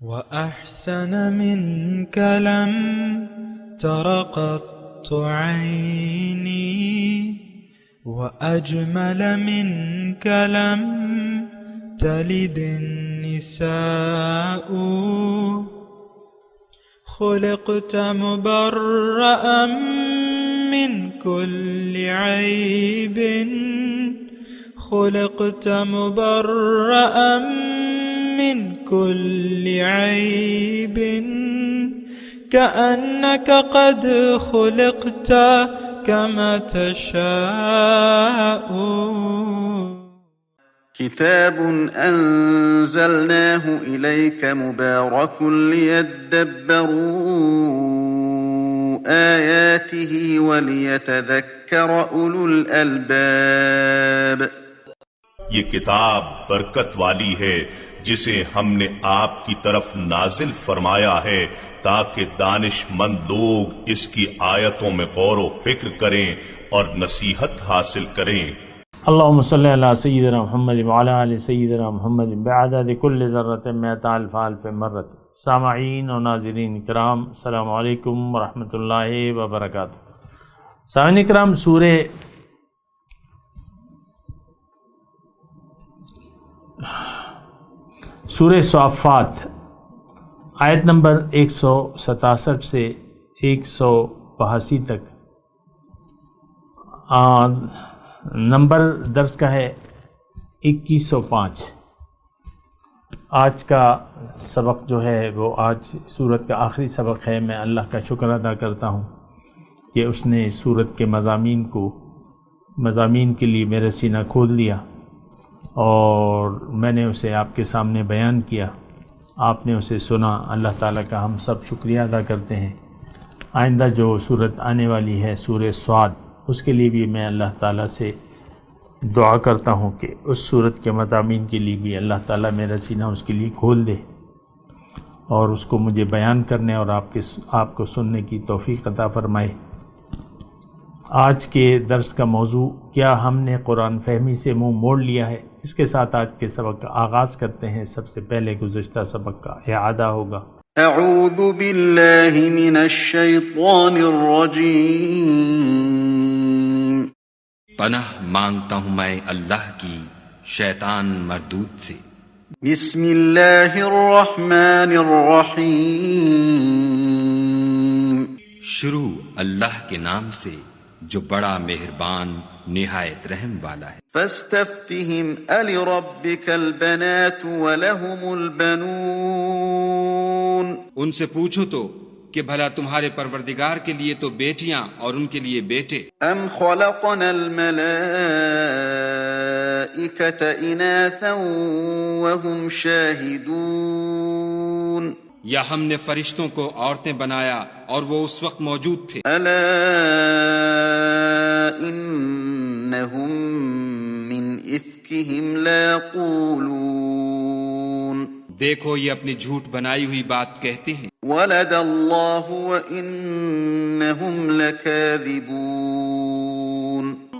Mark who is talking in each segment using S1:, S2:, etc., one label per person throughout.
S1: وأحسن منك لم تر قط عيني وأجمل منك لم تلد النساء خلقت مبرأ من كل عيب خلقت مبرأ من كل عيب كأنك قد خلقت كما تشاء.
S2: كتاب أنزلناه إليك مبارك ليدبروا آياته وليتذكر أولو الألباب.
S3: یہ کتاب برکت والی ہے جسے ہم نے آپ کی طرف نازل فرمایا ہے تاکہ دانش مند لوگ اس کی آیتوں میں غور و فکر کریں اور نصیحت حاصل کریں.
S4: اللہم صلی علی سیدنا محمد وعلی آل سیدنا محمد بعدد کل ذرۃ مئۃ الف الف مرۃ. سامعین و ناظرین کرام، السلام علیکم ورحمۃ اللہ وبرکاتہ. سامعین کرام، سورہ صافات آیت نمبر 167 سے 182 تک، نمبر درس کا ہے 2105. آج کا سبق جو ہے وہ آج سورت کا آخری سبق ہے. میں اللہ کا شکر ادا کرتا ہوں کہ اس نے سورت کے مضامین کے لیے میرا سینہ کھول دیا اور میں نے اسے آپ کے سامنے بیان کیا، آپ نے اسے سنا. اللہ تعالیٰ کا ہم سب شکریہ ادا کرتے ہیں. آئندہ جو سورت آنے والی ہے سورہ صاد، اس کے لیے بھی میں اللہ تعالیٰ سے دعا کرتا ہوں کہ اس سورت کے مضامین کے لیے بھی اللہ تعالیٰ میرا سینہ اس کے لیے کھول دے اور اس کو مجھے بیان کرنے اور آپ کو سننے کی توفیق عطا فرمائے. آج کے درس کا موضوع، کیا ہم نے قرآن فہمی سے منہ موڑ لیا ہے؟ اس کے ساتھ آج کے سبق کا آغاز کرتے ہیں. سب سے پہلے گزشتہ سبق کا اعادہ ہوگا.
S2: اعوذ باللہ من الشیطان الرجیم.
S5: پناہ مانگتا ہوں میں اللہ کی شیطان مردود سے.
S2: بسم اللہ الرحمن الرحیم.
S5: شروع اللہ کے نام سے جو بڑا مہربان نہایت رحم والا ہے.
S2: فاستفتہم ألربک البنات ولہم البنون.
S5: ان سے پوچھو تو کہ بھلا تمہارے پروردگار کے لیے تو بیٹیاں اور ان کے لیے بیٹے.
S2: ام خلقنا الملائکۃ اناثا وهم شاہدون.
S5: یا ہم نے فرشتوں کو عورتیں بنایا اور وہ اس وقت موجود تھے.
S2: الا انہم من افکہم لیقولون.
S5: دیکھو یہ اپنی جھوٹ بنائی ہوئی بات کہتے ہیں.
S2: ولد اللہ وانہم لکاذبون.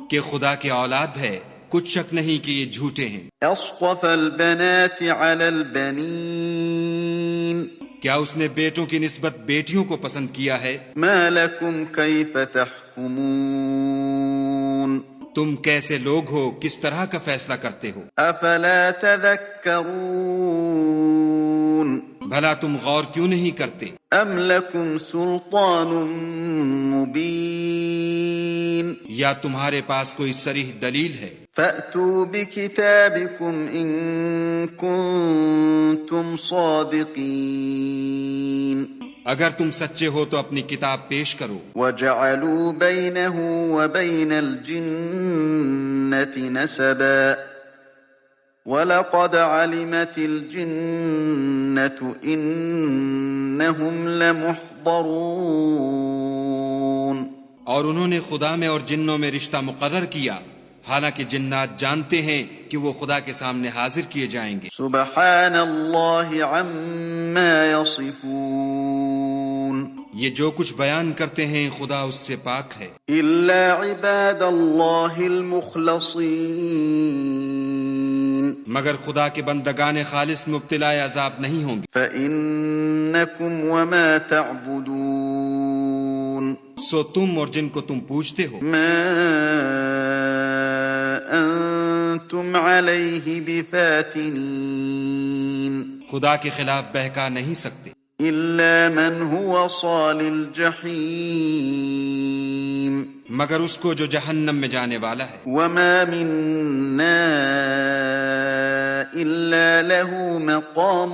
S5: کہ خدا کی اولاد ہے، کچھ شک نہیں کہ یہ جھوٹے ہیں.
S2: اصطفى البنات علی البنین.
S5: کیا اس نے بیٹوں کی نسبت بیٹیوں کو پسند کیا ہے؟
S2: ما لکم کیف تحکمون.
S5: تم کیسے لوگ ہو، کس طرح کا فیصلہ کرتے ہو؟
S2: افلا تذکرون.
S5: بھلا تم غور کیوں نہیں کرتے؟
S2: ام لکم سلطان مبین.
S5: یا تمہارے پاس کوئی صریح دلیل ہے؟
S2: فأتوا بکتابکم ان کنتم صادقین.
S5: اگر تم سچے ہو تو اپنی کتاب پیش کرو.
S2: وجعلوا بینہ وبین الجنۃ نسبا وَلَقَدْ عَلِمَتِ الْجِنَّةُ إِنَّهُمْ لَمُحْضَرُونَ.
S5: اور انہوں نے خدا میں اور جنوں میں رشتہ مقرر کیا، حالانکہ جنات جانتے ہیں کہ وہ خدا کے سامنے حاضر کیے جائیں گے.
S2: سبحان اللہ عما یصفون.
S5: یہ جو کچھ بیان کرتے ہیں خدا اس سے پاک ہے.
S2: الا عباد اللہ المخلصین.
S5: مگر خدا کے بندگان خالص مبتلا عذاب نہیں ہوں گے۔
S2: فَإِنَّكُمْ وَمَا تَعْبُدُونَ
S5: سو تم اور جن کو تم پوجتے ہو
S2: مَا أَنْتُمْ عَلَيْهِ بِفَاتِنِينَ
S5: خدا کے خلاف بہکا نہیں سکتے
S2: إِلَّا مَنْ هُوَ صَالِ الْجَحِيمِ
S5: مگر اس کو جو جہنم میں جانے والا ہے۔
S2: وَمَا مِنَّا إِلَّا لَهُ مَقَامٌ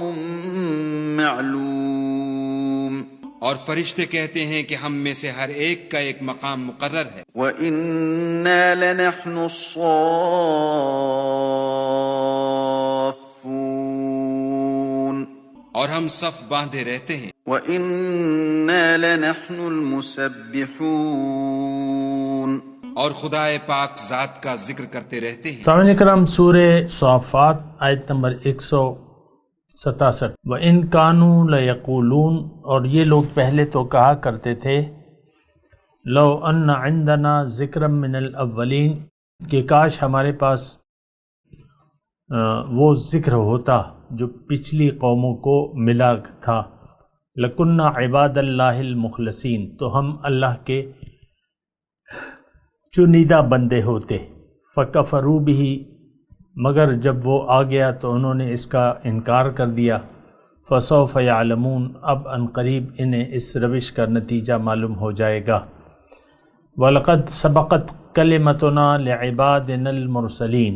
S2: مَعْلُومٌ
S5: اور فرشتے کہتے ہیں کہ ہم میں سے ہر ایک کا ایک مقام مقرر ہے۔
S2: وَإِنَّا لَنَحْنُ الصَّافُّونَ
S5: اور ہم صف باندھے رہتے ہیں۔
S2: وَإِنَّا لَنَحْنُ الْمُسَبِّحُونَ
S5: اور خدا پاک ذات کا ذکر کرتے رہتے ہیں۔
S4: سامعین کرام، سورہ صافات آیت نمبر 167۔ وَإِن كَانُوا لَيَقُولُونَ، اور یہ لوگ پہلے تو کہا کرتے تھے لَوْ أَنَّ عِندَنَا ذِكْرًا مِّنَ الْأَوَّلِينَ، کہ کاش ہمارے پاس وہ ذکر ہوتا جو پچھلی قوموں کو ملا تھا، لَكُنَّا عِبَادَ اللَّهِ الْمُخْلَصِينَ، تو ہم اللہ کے چنیدہ بندے ہوتے۔ فَكَفَرُوا بِهِ، مگر جب وہ آ گیا تو انہوں نے اس کا انکار کر دیا۔ فَسَوْفَ يَعْلَمُونَ، اب عنقریب انہیں اس روش کا نتیجہ معلوم ہو جائے گا۔ وَلَقَدْ سَبَقَتْ كَلِمَتُنَا لِعِبَادِنَا الْمُرْسَلِينَ،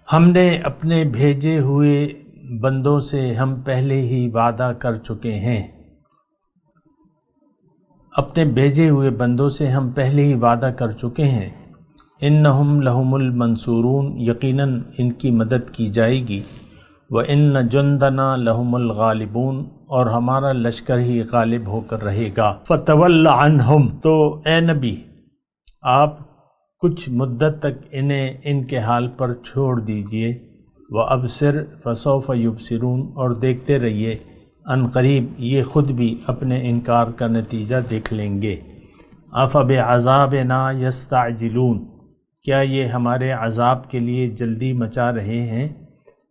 S4: ہم نے اپنے بھیجے ہوئے بندوں سے ہم پہلے ہی وعدہ کر چکے ہیں، اپنے بھیجے ہوئے بندوں سے ہم پہلے ہی وعدہ کر چکے ہیں۔ انہم لہم المنصورون، یقیناً ان کی مدد کی جائے گی۔ وَإِنَّ جُنْدَنَا لَهُمُ الْغَالِبُونَ، اور ہمارا لشکر ہی غالب ہو کر رہے گا۔ فَتَوَلَّ عَنْهُمْ، تو اے نبی آپ کچھ مدت تک انہیں ان کے حال پر چھوڑ دیجئے۔ وَأَبْصِرْ فَسَوْفَ يُبْصِرُونَ، اور دیکھتے رہیے عنقریب یہ خود بھی اپنے انکار کا نتیجہ دیکھ لیں گے۔ أَفَبِعَذَابِنَا يَسْتَعْجِلُونَ، کیا یہ ہمارے عذاب کے لیے جلدی مچا رہے ہیں؟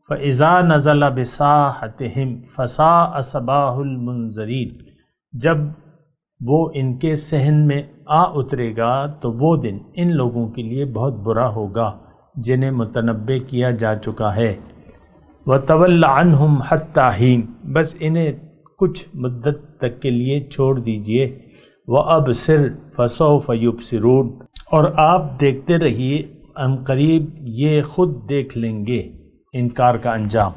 S4: فَإِذَا نَزَلَ بِسَاحَتِهِمْ فَسَاءَ صَبَاحُ الْمُنذَرِينَ، جب وہ ان کے صحن میں آ اترے گا تو وہ دن ان لوگوں کے لیے بہت برا ہوگا جنہیں متنبع کیا جا چکا ہے۔ وَتَوَلَّ عَنْهُمْ حَتَّى حِينٍ، بس انہیں کچھ مدت تک کے لیے چھوڑ دیجئے۔ وَأَبْصِرْ فَسَوْفَ يُبْصِرُونَ، اور آپ دیکھتے رہیے عنقریب یہ خود دیکھ لیں گے انکار کا انجام۔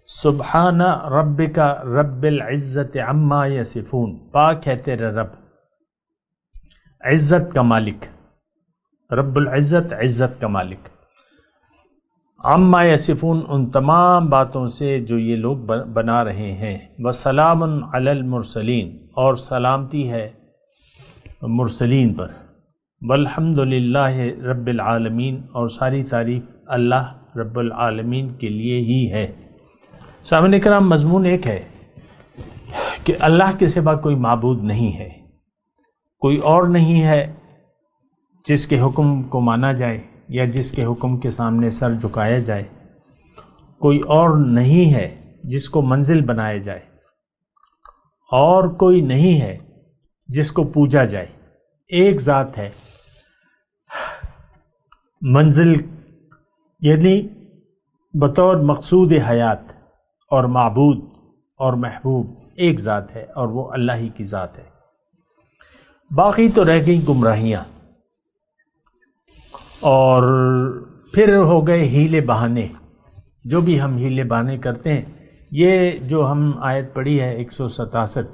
S4: سبحان ربک رب العزت عما یصفون، پاک ہے تیرے رب عزت کا مالک، رب العزت عزت کا مالک، عما یصفون ان تمام باتوں سے جو یہ لوگ بنا رہے ہیں۔ وسلام علی المرسلین، اور سلامتی ہے مرسلین پر۔ والحمد للہ رب العالمین، اور ساری تعریف اللہ رب العالمین کے لیے ہی ہے۔ سامعین کرام، مضمون ایک ہے کہ اللہ کے سوا کوئی معبود نہیں ہے، کوئی اور نہیں ہے جس کے حکم کو مانا جائے یا جس کے حکم کے سامنے سر جھکایا جائے، کوئی اور نہیں ہے جس کو منزل بنایا جائے، اور کوئی نہیں ہے جس کو پوجا جائے۔ ایک ذات ہے، منزل یعنی بطور مقصود حیات اور معبود اور محبوب ایک ذات ہے، اور وہ اللہ ہی کی ذات ہے۔ باقی تو رہ گئی گمراہیاں، اور پھر ہو گئے ہیلے بہانے، جو بھی ہم ہیلے بہانے کرتے ہیں۔ یہ جو ہم آیت پڑھی ہے 167،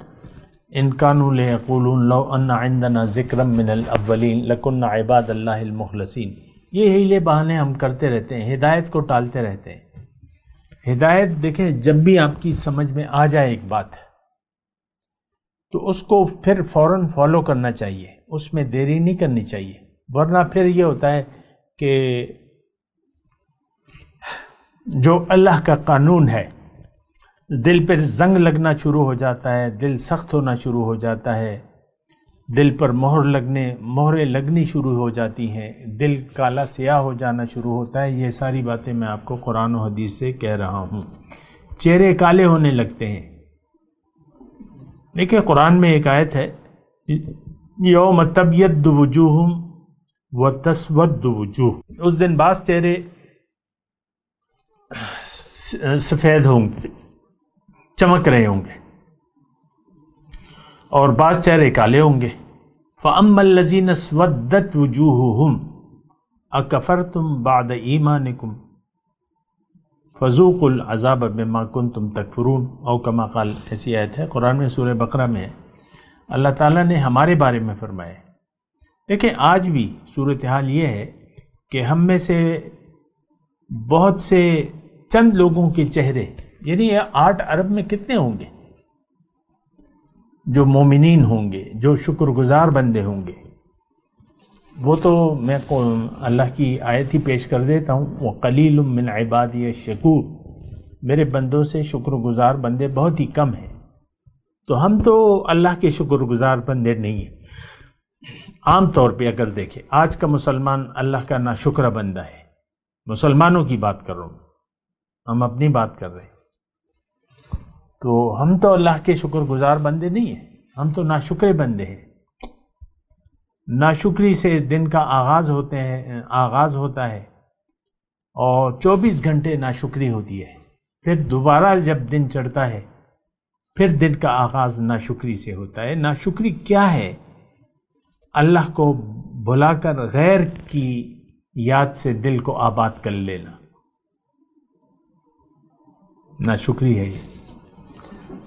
S4: ان کانوا لیقولون لو ان عندنا ذکرا من الاولین لکنا عباد اللہ المخلصین، یہ ہیلے بہانے ہم کرتے رہتے ہیں، ہدایت کو ٹالتے رہتے ہیں۔ ہدایت دیکھیں، جب بھی آپ کی سمجھ میں آ جائے ایک بات تو اس کو پھر فوراً فالو کرنا چاہیے، اس میں دیری نہیں کرنی چاہیے، ورنہ پھر یہ ہوتا ہے کہ جو اللہ کا قانون ہے دل پر زنگ لگنا شروع ہو جاتا ہے، دل سخت ہونا شروع ہو جاتا ہے، دل پر مہریں لگنی شروع ہو جاتی ہیں، دل کالا سیاہ ہو جانا شروع ہوتا ہے. یہ ساری باتیں میں آپ کو قرآن و حدیث سے کہہ رہا ہوں. چہرے کالے ہونے لگتے ہیں. دیکھیں قرآن میں ایک آیت ہے، یوم تبیض وجوہ وتسود وجوہ. اس دن بعض چہرے سفید ہوں گے، چمک رہے ہوں گے، اور بعض چہرے کالے ہوں گے. فَأَمَّا الَّذِينَ اسْوَدَّتْ وُجُوهُهُمْ أَكَفَرْتُمْ بَعْدَ إِيمَانِكُمْ فَذُوقُوا الْعَذَابَ بِمَا كُنْتُمْ تَكْفُرُونَ. او کما قال، ایسی آیت ہے قرآن میں، سورہ بقرہ میں ہے. اللہ تعالیٰ نے ہمارے بارے میں فرمایا. دیکھیں آج بھی صورتحال یہ ہے کہ ہم میں سے بہت سے چند لوگوں کے چہرے، یعنی 8 ارب میں کتنے ہوں گے جو مومنین ہوں گے، جو شکر گزار بندے ہوں گے. وہ تو میں اللہ کی آیت ہی پیش کر دیتا ہوں، وَقَلِيلٌ مِّنْ عِبَادِيَ الشَّكُورُ. میرے بندوں سے شکر گزار بندے بہت ہی کم ہیں. تو ہم تو اللہ کے شکر گزار بندے نہیں ہیں. عام طور پہ اگر دیکھیں آج کا مسلمان اللہ کا ناشکرہ بندہ ہے. مسلمانوں کی بات کر رہا ہوں، ہم اپنی بات کر رہے ہیں. تو ہم تو اللہ کے شکر گزار بندے نہیں ہیں، ہم تو ناشکرے بندے ہیں. ناشکری سے دن کا آغاز ہوتا ہے اور 24 گھنٹے ناشکری ہوتی ہے. پھر دوبارہ جب دن چڑھتا ہے پھر دن کا آغاز ناشکری سے ہوتا ہے. ناشکری کیا ہے؟ اللہ کو بھلا کر غیر کی یاد سے دل کو آباد کر لینا، ناشکری ہے یہ.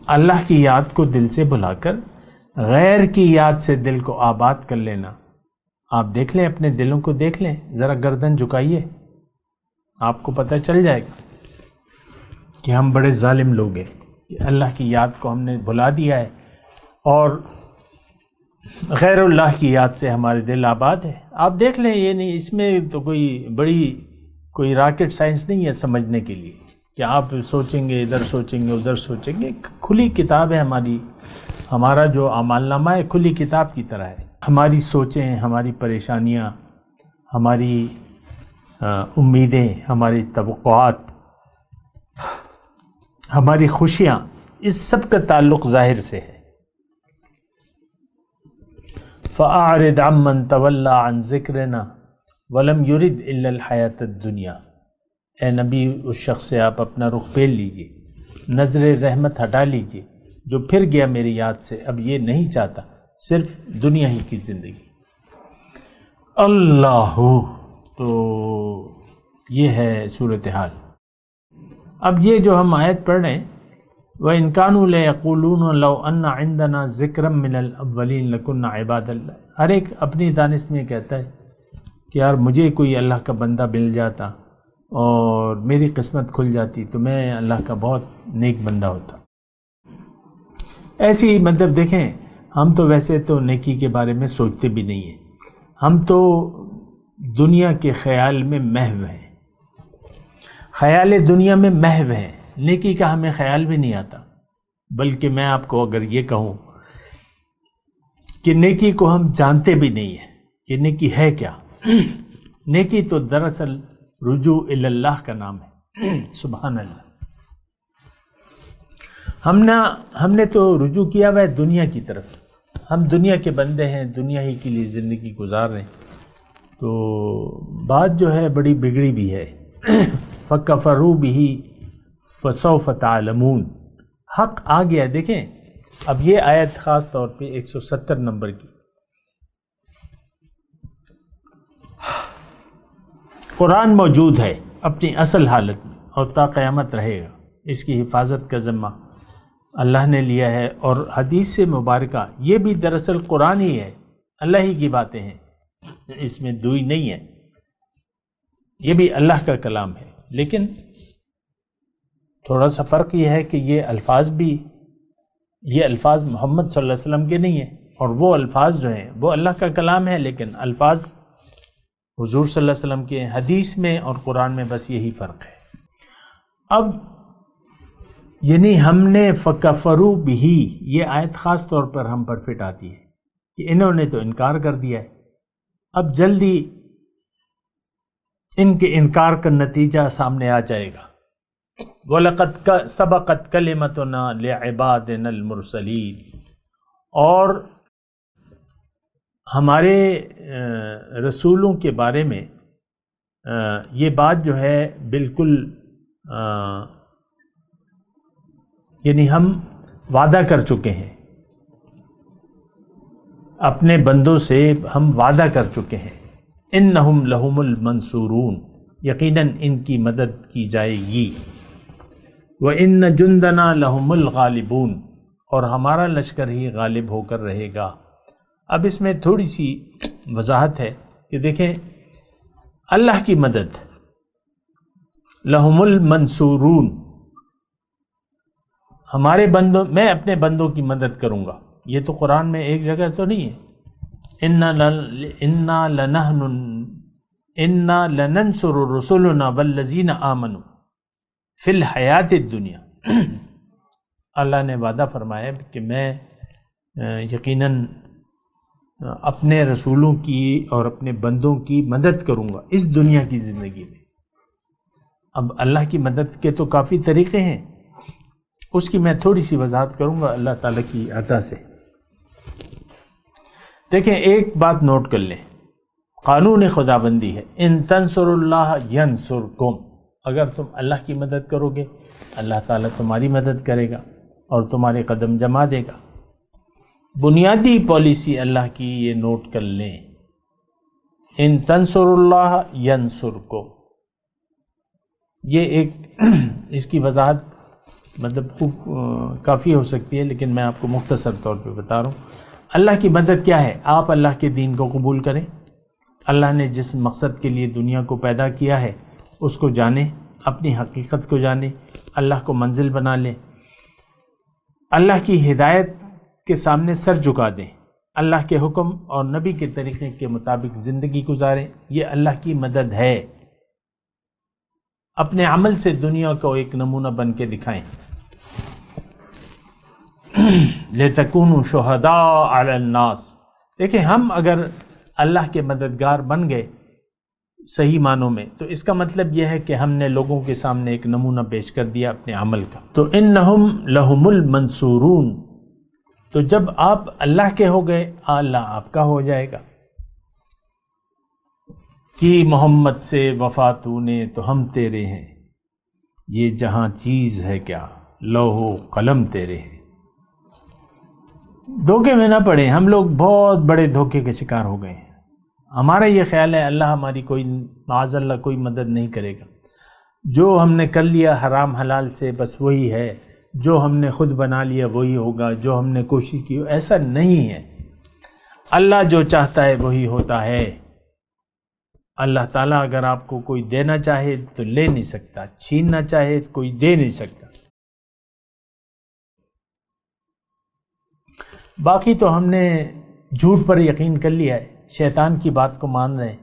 S4: اللہ کی یاد کو دل سے بھلا کر غیر کی یاد سے دل کو آباد کر لینا. آپ دیکھ لیں، اپنے دلوں کو دیکھ لیں، ذرا گردن جھکائیے، آپ کو پتہ چل جائے گا کہ ہم بڑے ظالم لوگ ہیں کہ اللہ کی یاد کو ہم نے بھلا دیا ہے اور غیر اللہ کی یاد سے ہمارے دل آباد ہے. آپ دیکھ لیں، یہ نہیں، اس میں تو کوئی راکٹ سائنس نہیں ہے سمجھنے کے لیے کہ آپ سوچیں گے ادھر سوچیں گے ادھر سوچیں گے. کھلی کتاب ہے ہمارا جو اعمال نامہ ہے کھلی کتاب کی طرح ہے. ہماری سوچیں، ہماری پریشانیاں، ہماری امیدیں، ہماری توقعات، ہماری خوشیاں، اس سب کا تعلق ظاہر سے ہے. فَأَعْرِضْ عَمَّنْ تَوَلَّى عَنْ ذِكْرِنَا وَلَمْ يُرِدْ إِلَّا الْحَيَاةَ الدُّنْيَا. اے نبی، اس شخص سے آپ اپنا رخ پھیر لیجئے، نظر رحمت ہٹا لیجئے جو پھر گیا میری یاد سے، اب یہ نہیں چاہتا صرف دنیا ہی کی زندگی. اللہ. تو یہ ہے صورتحال. اب یہ جو ہم آیت پڑھ رہے ہیں، وَإِن كَانُوا لَيَقُولُونَ لَوْ أَنَّ عِندَنَا ذِكْرًا مِّنَ الْأَوَّلِينَ لَكُنَّا عِبَادَ اللَّهِ. ہر ایک اپنی دانش میں کہتا ہے کہ یار مجھے کوئی اللہ کا بندہ مل جاتا اور میری قسمت کھل جاتی تو میں اللہ کا بہت نیک بندہ ہوتا. ایسی مطلب دیکھیں، ہم تو ویسے تو نیکی کے بارے میں سوچتے بھی نہیں ہیں. ہم تو دنیا کے خیال میں محو ہیں، خیال دنیا میں محو ہیں. نیکی کا ہمیں خیال بھی نہیں آتا. بلکہ میں آپ کو اگر یہ کہوں کہ نیکی کو ہم جانتے بھی نہیں ہیں کہ نیکی ہے کیا. نیکی تو دراصل رجوع الی اللہ کا نام ہے. سبحان اللہ. ہم نے تو رجوع کیا ہوا ہے دنیا کی طرف. ہم دنیا کے بندے ہیں، دنیا ہی کے لیے زندگی گزار رہے ہیں. تو بات جو ہے بڑی بگڑی بھی ہے. فَكَفَرُوا بِهِ فَسَوْفَ تَعْلَمُونَ. حق آ گیا. دیکھیں اب یہ آیت خاص طور پہ 170 نمبر کی. قرآن موجود ہے اپنی اصل حالت میں اور تا قیامت رہے گا. اس کی حفاظت کا ذمہ اللہ نے لیا ہے. اور حدیث مبارکہ یہ بھی دراصل قرآن ہی ہے، اللہ ہی کی باتیں ہیں، اس میں دوئی نہیں ہے. یہ بھی اللہ کا کلام ہے. لیکن تھوڑا سا فرق یہ ہے کہ یہ الفاظ محمد صلی اللہ علیہ وسلم کے نہیں ہیں، اور وہ الفاظ جو ہیں وہ اللہ کا کلام ہے، لیکن الفاظ حضور صلی اللہ علیہ وسلم کے. حدیث میں اور قرآن میں بس یہی فرق ہے. اب یعنی ہم نے فَكَفَرُوا بِهِ، یہ آیت خاص طور پر ہم پر فٹ آتی ہے کہ انہوں نے تو انکار کر دیا ہے، اب جلدی ان کے انکار کا نتیجہ سامنے آ جائے گا۔ وَلَقَدْ سَبَقَتْ كَلِمَتُنَا لِعِبَادِنَا الْمُرْسَلِينَ، اور ہمارے رسولوں کے بارے میں یہ بات جو ہے بالکل یعنی ہم وعدہ کر چکے ہیں، اپنے بندوں سے ہم وعدہ کر چکے ہیں، انہم لہم المنصورون، یقیناً ان کی مدد کی جائے گی، وَإِنَّ جُنْدَنَا لَهُمُ الْغَالِبُونَ، اور ہمارا لشکر ہی غالب ہو کر رہے گا۔ اب اس میں تھوڑی سی وضاحت ہے کہ دیکھیں اللہ کی مدد، لہم المنصورون، ہمارے بندوں، میں اپنے بندوں کی مدد کروں گا، یہ تو قرآن میں ایک جگہ تو نہیں ہے، اِنَّا لَنَنْصُرُ رُسُلُنَا وَالَّذِينَ آمَنُوا فِي الْحَيَاةِ الدُّنْيَا، اللہ نے وعدہ فرمایا کہ میں یقیناً اپنے رسولوں کی اور اپنے بندوں کی مدد کروں گا اس دنیا کی زندگی میں۔ اب اللہ کی مدد کے تو کافی طریقے ہیں، اس کی میں تھوڑی سی وضاحت کروں گا اللہ تعالیٰ کی عطا سے۔ دیکھیں ایک بات نوٹ کر لیں، قانون خداوندی ہے، ان تنصر اللہ ینصرکم، اگر تم اللہ کی مدد کرو گے اللہ تعالیٰ تمہاری مدد کرے گا اور تمہارے قدم جما دے گا۔ بنیادی پالیسی اللہ کی یہ نوٹ کر لیں، ان تنصر اللہ ینصرکم، یہ ایک اس کی وضاحت مطلب خوب کافی ہو سکتی ہے، لیکن میں آپ کو مختصر طور پہ بتا رہا ہوں۔ اللہ کی مدد کیا ہے؟ آپ اللہ کے دین کو قبول کریں، اللہ نے جس مقصد کے لیے دنیا کو پیدا کیا ہے اس کو جانیں، اپنی حقیقت کو جانیں، اللہ کو منزل بنا لیں، اللہ کی ہدایت کے سامنے سر جھکا دیں، اللہ کے حکم اور نبی کے طریقے کے مطابق زندگی گزاریں، یہ اللہ کی مدد ہے۔ اپنے عمل سے دنیا کو ایک نمونہ بن کے دکھائیں۔ لِتَكُونُوا شُهَدَاءَ عَلَى النَّاسِ، دیکھیں ہم اگر اللہ کے مددگار بن گئے صحیح معنوں میں تو اس کا مطلب یہ ہے کہ ہم نے لوگوں کے سامنے ایک نمونہ پیش کر دیا اپنے عمل کا۔ تو اِنَّهُمْ لَهُمُ الْمَنْصُورُونَ، تو جب آپ اللہ کے ہو گئے اللہ آپ کا ہو جائے گا۔ کہ محمد سے وفا تو نے تو ہم تیرے ہیں، یہ جہاں چیز ہے کیا لوح و قلم تیرے ہیں۔ دھوکے میں نہ پڑیں، ہم لوگ بہت بڑے دھوکے کے شکار ہو گئے ہیں۔ ہمارا یہ خیال ہے اللہ ہماری کوئی معاذ اللہ کوئی مدد نہیں کرے گا، جو ہم نے کر لیا حرام حلال سے بس وہی ہے، جو ہم نے خود بنا لیا وہی ہوگا، جو ہم نے کوشش کی، ایسا نہیں ہے۔ اللہ جو چاہتا ہے وہی ہوتا ہے۔ اللہ تعالیٰ اگر آپ کو کوئی دینا چاہے تو لے نہیں سکتا، چھیننا چاہے تو کوئی دے نہیں سکتا۔ باقی تو ہم نے جھوٹ پر یقین کر لیا ہے، شیطان کی بات کو مان رہے ہیں۔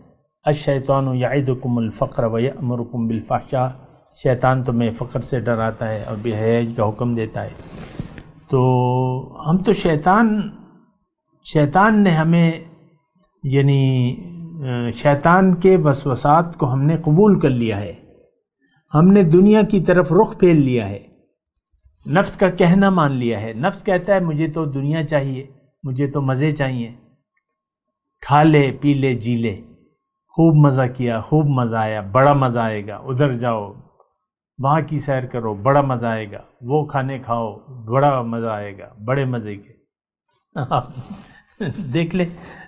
S4: الشیطان یعدکم الفقر ویأمرکم بالفحشاء، شیطان تمہیں فقر سے ڈراتا ہے اور بے حیائی کا حکم دیتا ہے۔ تو ہم تو شیطان نے ہمیں یعنی شیطان کے وسوسات کو ہم نے قبول کر لیا ہے، ہم نے دنیا کی طرف رخ پھیر لیا ہے، نفس کا کہنا مان لیا ہے۔ نفس کہتا ہے مجھے تو دنیا چاہیے، مجھے تو مزے چاہیے، کھا لے پی لے جی لے، خوب مزہ کیا، خوب مزہ آیا، بڑا مزہ آئے گا، ادھر جاؤ وہاں کی سیر کرو، بڑا مزہ آئے گا، وہ کھانے کھاؤ، بڑا مزہ آئے گا، بڑے مزے کے۔ دیکھ لے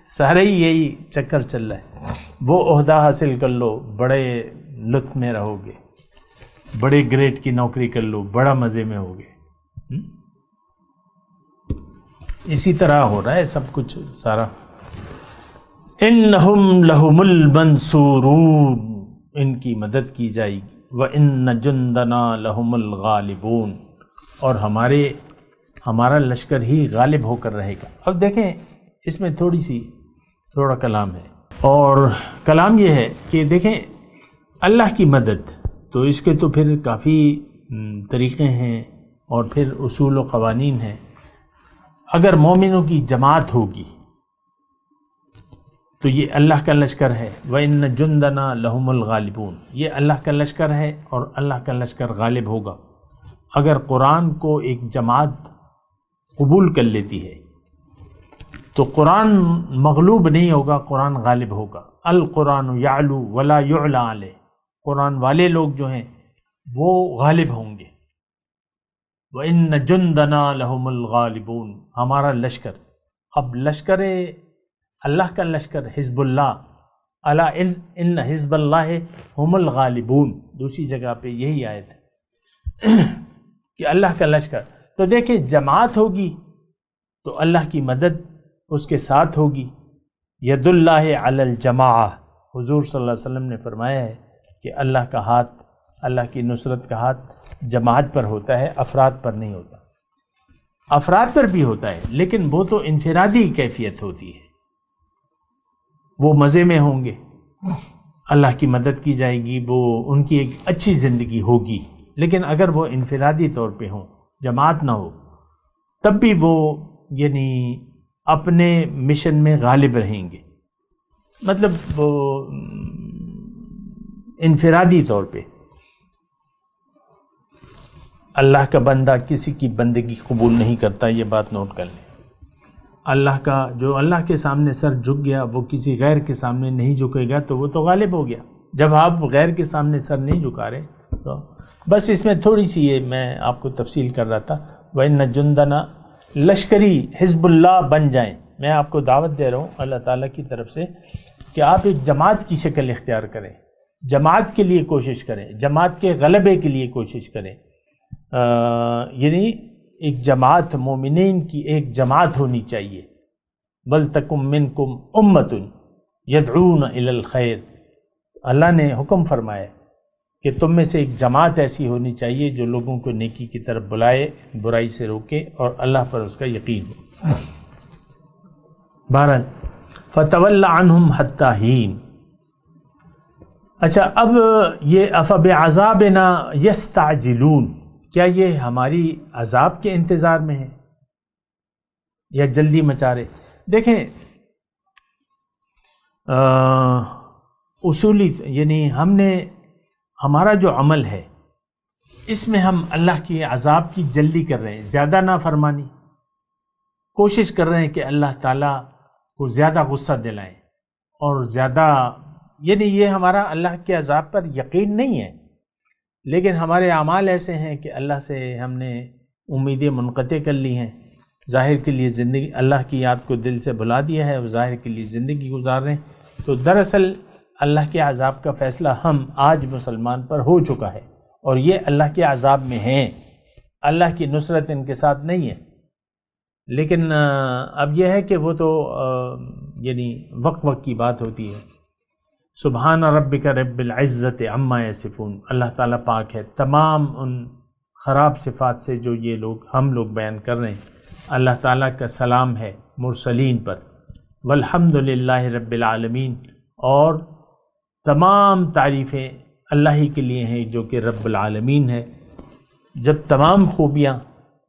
S4: سارے ہی یہی چکر چل رہا ہے۔ وہ عہدہ حاصل کر لو، بڑے لطف میں رہو گے، بڑے گریڈ کی نوکری کر لو، بڑا مزے میں ہوگے۔ اسی طرح ہو رہا ہے سب کچھ سارا۔ انہم لہم المنصورون، ان کی مدد کی جائے گی۔ وَإِنَّ جُنْدَنَا لَهُمُ الْغَالِبُونَ، اور ہمارا لشکر ہی غالب ہو کر رہے گا۔ اب دیکھیں اس میں تھوڑا کلام ہے، اور کلام یہ ہے کہ دیکھیں اللہ کی مدد تو اس کے تو پھر کافی طریقے ہیں اور پھر اصول و قوانین ہیں۔ اگر مومنوں کی جماعت ہوگی تو یہ اللہ کا لشکر ہے. وَإِنَّ جُنْدَنَا لَهُمُ الْغَالِبُونَ، یہ اللہ کا لشکر ہے اور اللہ کا لشکر غالب ہوگا. اگر قرآن کو ایک جماعت قبول کر لیتی ہے تو قرآن مغلوب نہیں ہوگا، قرآن غالب ہوگا. القرآن یعلو ولا یعلا علیہ، قرآن والے لوگ جو ہیں وہ غالب ہوں گے. وَإِنَّ جُنْدَنَا لَهُمُ الْغَالِبُونَ، ہمارا لشکر. اب لشکر اللہ کا لشکر حزب اللہ، الا ان حزب اللہ هم الغالبون، دوسری جگہ پہ یہی آیت ہے کہ اللہ کا لشکر. تو دیکھیں جماعت ہوگی تو اللہ کی مدد اس کے ساتھ ہوگی. ید اللہ علی الجماعہ، حضور صلی اللہ علیہ وسلم نے فرمایا ہے کہ اللہ کا ہاتھ، اللہ کی نصرت کا ہاتھ جماعت پر ہوتا ہے، افراد پر نہیں ہوتا. افراد پر بھی ہوتا ہے لیکن وہ تو انفرادی کیفیت ہوتی ہے، وہ مزے میں ہوں گے، اللہ کی مدد کی جائے گی، وہ ان کی ایک اچھی زندگی ہوگی. لیکن اگر وہ انفرادی طور پہ ہوں، جماعت نہ ہو، تب بھی وہ یعنی اپنے مشن میں غالب رہیں گے. مطلب وہ انفرادی طور پہ. اللہ کا بندہ کسی کی بندگی قبول نہیں کرتا، یہ بات نوٹ کر لیں. اللہ کا جو اللہ کے سامنے سر جھک گیا وہ کسی غیر کے سامنے نہیں جھکے گا تو وہ تو غالب ہو گیا. جب آپ غیر کے سامنے سر نہیں جھکا رہے تو بس اس میں تھوڑی سی یہ میں آپ کو تفصیل کر رہا تھا. وَإِنَّ جُنْدَنَا، لشکری حزب اللہ بن جائیں. میں آپ کو دعوت دے رہا ہوں اللہ تعالیٰ کی طرف سے کہ آپ ایک جماعت کی شکل اختیار کریں، جماعت کے لیے کوشش کریں، جماعت کے غلبے کے لیے کوشش کریں. یعنی ایک جماعت، مومنین کی ایک جماعت ہونی چاہیے. وَلْتَكُن مِّنْكُمْ أُمَّةٌ يَدْعُونَ إِلَى الْخَيْرِ، اللہ نے حکم فرمایا کہ تم میں سے ایک جماعت ایسی ہونی چاہیے جو لوگوں کو نیکی کی طرف بلائے، برائی سے روکے اور اللہ پر اس کا یقین ہو. بہرحال فَتَوَلَّ عَنْهُمْ حَتَّى حِينٍ. اچھا، اب یہ أَفَبِعَذَابِنَا يَسْتَعْجِلُونَ، کیا یہ ہماری عذاب کے انتظار میں ہے یا جلدی مچا رہے؟ دیکھیں اصولی یعنی ہمارا جو عمل ہے اس میں ہم اللہ کی عذاب کی جلدی کر رہے ہیں، زیادہ نافرمانی، کوشش کر رہے ہیں کہ اللہ تعالیٰ کو زیادہ غصہ دلائیں اور زیادہ، یعنی یہ ہمارا اللہ کے عذاب پر یقین نہیں ہے، لیکن ہمارے اعمال ایسے ہیں کہ اللہ سے ہم نے امیدیں منقطع کر لی ہیں. ظاہر کے لیے زندگی، اللہ کی یاد کو دل سے بھلا دیا ہے اور ظاہر کے لیے زندگی گزار رہے ہیں. تو دراصل اللہ کے عذاب کا فیصلہ ہم آج مسلمان پر ہو چکا ہے اور یہ اللہ کے عذاب میں ہیں، اللہ کی نصرت ان کے ساتھ نہیں ہے. لیکن اب یہ ہے کہ وہ تو یعنی وقت کی بات ہوتی ہے. سبحان ربک رب العزت عما یصفون، اللہ تعالیٰ پاک ہے تمام ان خراب صفات سے جو یہ ہم لوگ بیان کر رہے ہیں. اللہ تعالیٰ کا سلام ہے مرسلین پر. والحمد للہ رب العالمین، اور تمام تعریفیں اللہ ہی کے لیے ہیں جو کہ رب العالمین ہے. جب تمام خوبیاں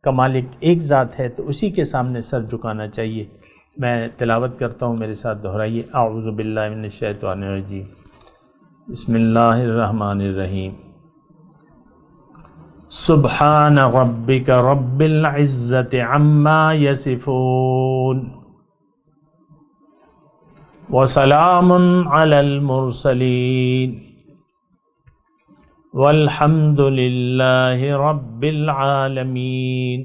S4: کا مالک ایک ذات ہے تو اسی کے سامنے سر جھکانا چاہیے. میں تلاوت کرتا ہوں، میرے ساتھ دہرائیے. اعوذ باللہ من الشیطان الرجیم، بسم اللہ الرحمن الرحیم. سبحان ربک رب العزت عما یصفون وسلام علی المرسلین والحمد للہ رب العالمین.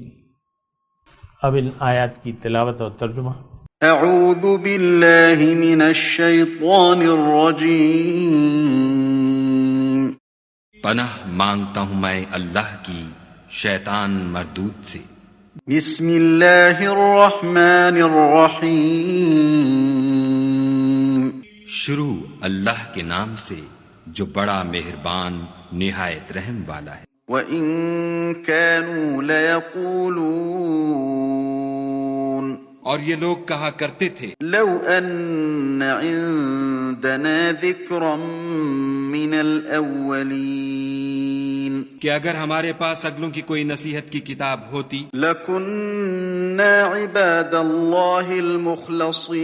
S4: اب ان آیات کی تلاوت اور ترجمہ.
S2: اعوذ باللہ من الشیطان الرجیم.
S5: پناہ مانگتا ہوں میں اللہ کی شیطان مردود سے.
S2: بسم اللہ الرحمن الرحیم.
S5: شروع اللہ کے نام سے جو بڑا مہربان نہایت رحم والا ہے.
S2: وَإِن كَانُوا لَيَقُولُونَ،
S5: اور یہ لوگ کہا کرتے تھے،
S2: لَوْ أَنَّ عِندَنَا ذِكْرًا مِّنَ الْأَوَّلِينَ،
S5: کہ اگر ہمارے پاس اگلوں کی کوئی نصیحت کی کتاب ہوتی،
S2: لَكُنَّا عِبَادَ اللَّهِ الْمُخْلَصِينَ،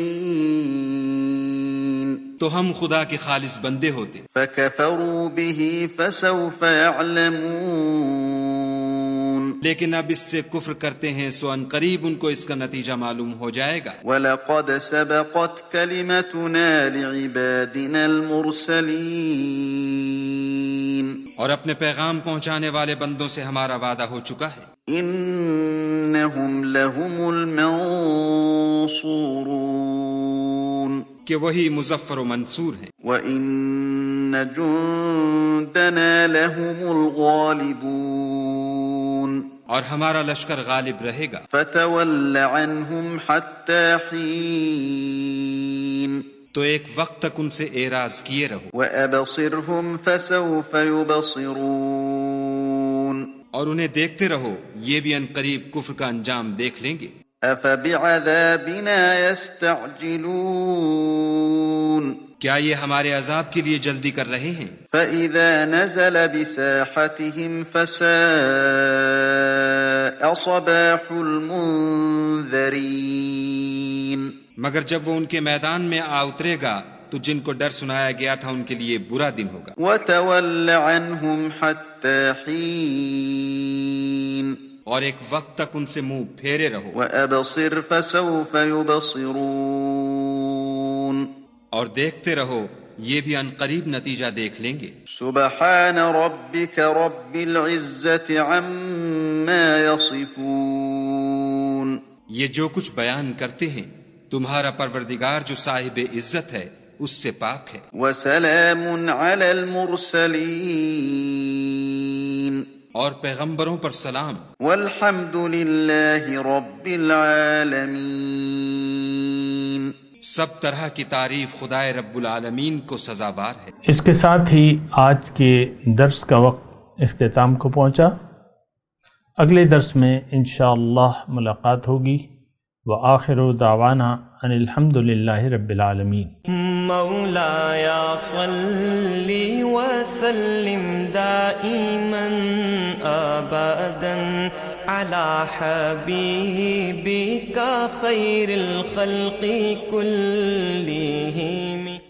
S5: تو ہم خدا کے خالص بندے ہوتے.
S2: فكفروا به فسوف يعلمون.
S5: لیکن اب اس سے کفر کرتے ہیں سو ان قریب ان کو اس کا نتیجہ معلوم ہو جائے گا.
S2: وَلَقَدْ سَبَقَتْ كَلِمَتُنَا لِعِبَادِنَا الْمُرْسَلِينَ.
S5: اور اپنے پیغام پہنچانے والے بندوں سے ہمارا وعدہ ہو چکا ہے.
S2: إِنَّهُمْ لَهُمُ الْمَنصُورُونَ.
S5: کہ وہی مظفر و منصور ہیں.
S2: وَإِنَّ جُندَنَا لَهُمُ الْغَالِبُونَ.
S5: اور ہمارا لشکر غالب رہے گا.
S2: فَتَوَلَّ عَنْهُمْ حَتَّى حِينٍ.
S5: تو ایک وقت تک ان سے اعراض کیے رہو.
S2: وَأَبْصِرْهُمْ فَسَوْفَ يُبْصِرُونَ.
S5: اور انہیں دیکھتے رہو، یہ بھی ان قریب کفر کا انجام دیکھ لیں گے.
S2: أَفَبِعَذَابِنَا يَسْتَعْجِلُونَ.
S5: کیا یہ ہمارے عذاب کے لیے جلدی کر رہے ہیں؟
S2: فَإِذَا نَزَلَ بِسَاحَتِهِمْ فَسَاءَ صَبَاحُ الْمُنذَرِينَ.
S5: مگر جب وہ ان کے میدان میں آ اترے گا تو جن کو ڈر سنایا گیا تھا ان کے لیے برا دن ہوگا.
S2: وَتَوَلَّ عَنْهُمْ حَتَّى حِينٍ.
S5: اور ایک وقت تک ان سے منہ پھیرے رہو.
S2: وَأَبْصِرْ فَسَوْفَ يُبْصِرُونَ.
S5: اور دیکھتے رہو، یہ بھی ان قریب نتیجہ دیکھ لیں گے.
S2: سبحان ربك رب العزة عما يصفون.
S5: یہ جو کچھ بیان کرتے ہیں تمہارا پروردگار جو صاحب عزت ہے اس سے پاک ہے.
S2: وسلام على المرسلين.
S5: اور پیغمبروں پر سلام.
S2: والحمد لله رب العالمين.
S5: سب طرح کی تعریف خدائے رب العالمین کو سزاوار ہے.
S4: اس کے ساتھ ہی آج کے درس کا وقت اختتام کو پہنچا. اگلے درس میں انشاءاللہ ملاقات ہوگی. وآخر دعوانا ان الحمد للہ رب العالمین.
S1: مولایا صلی وسلم دائما ابدا على حبیبک خیر الخلق كلهم.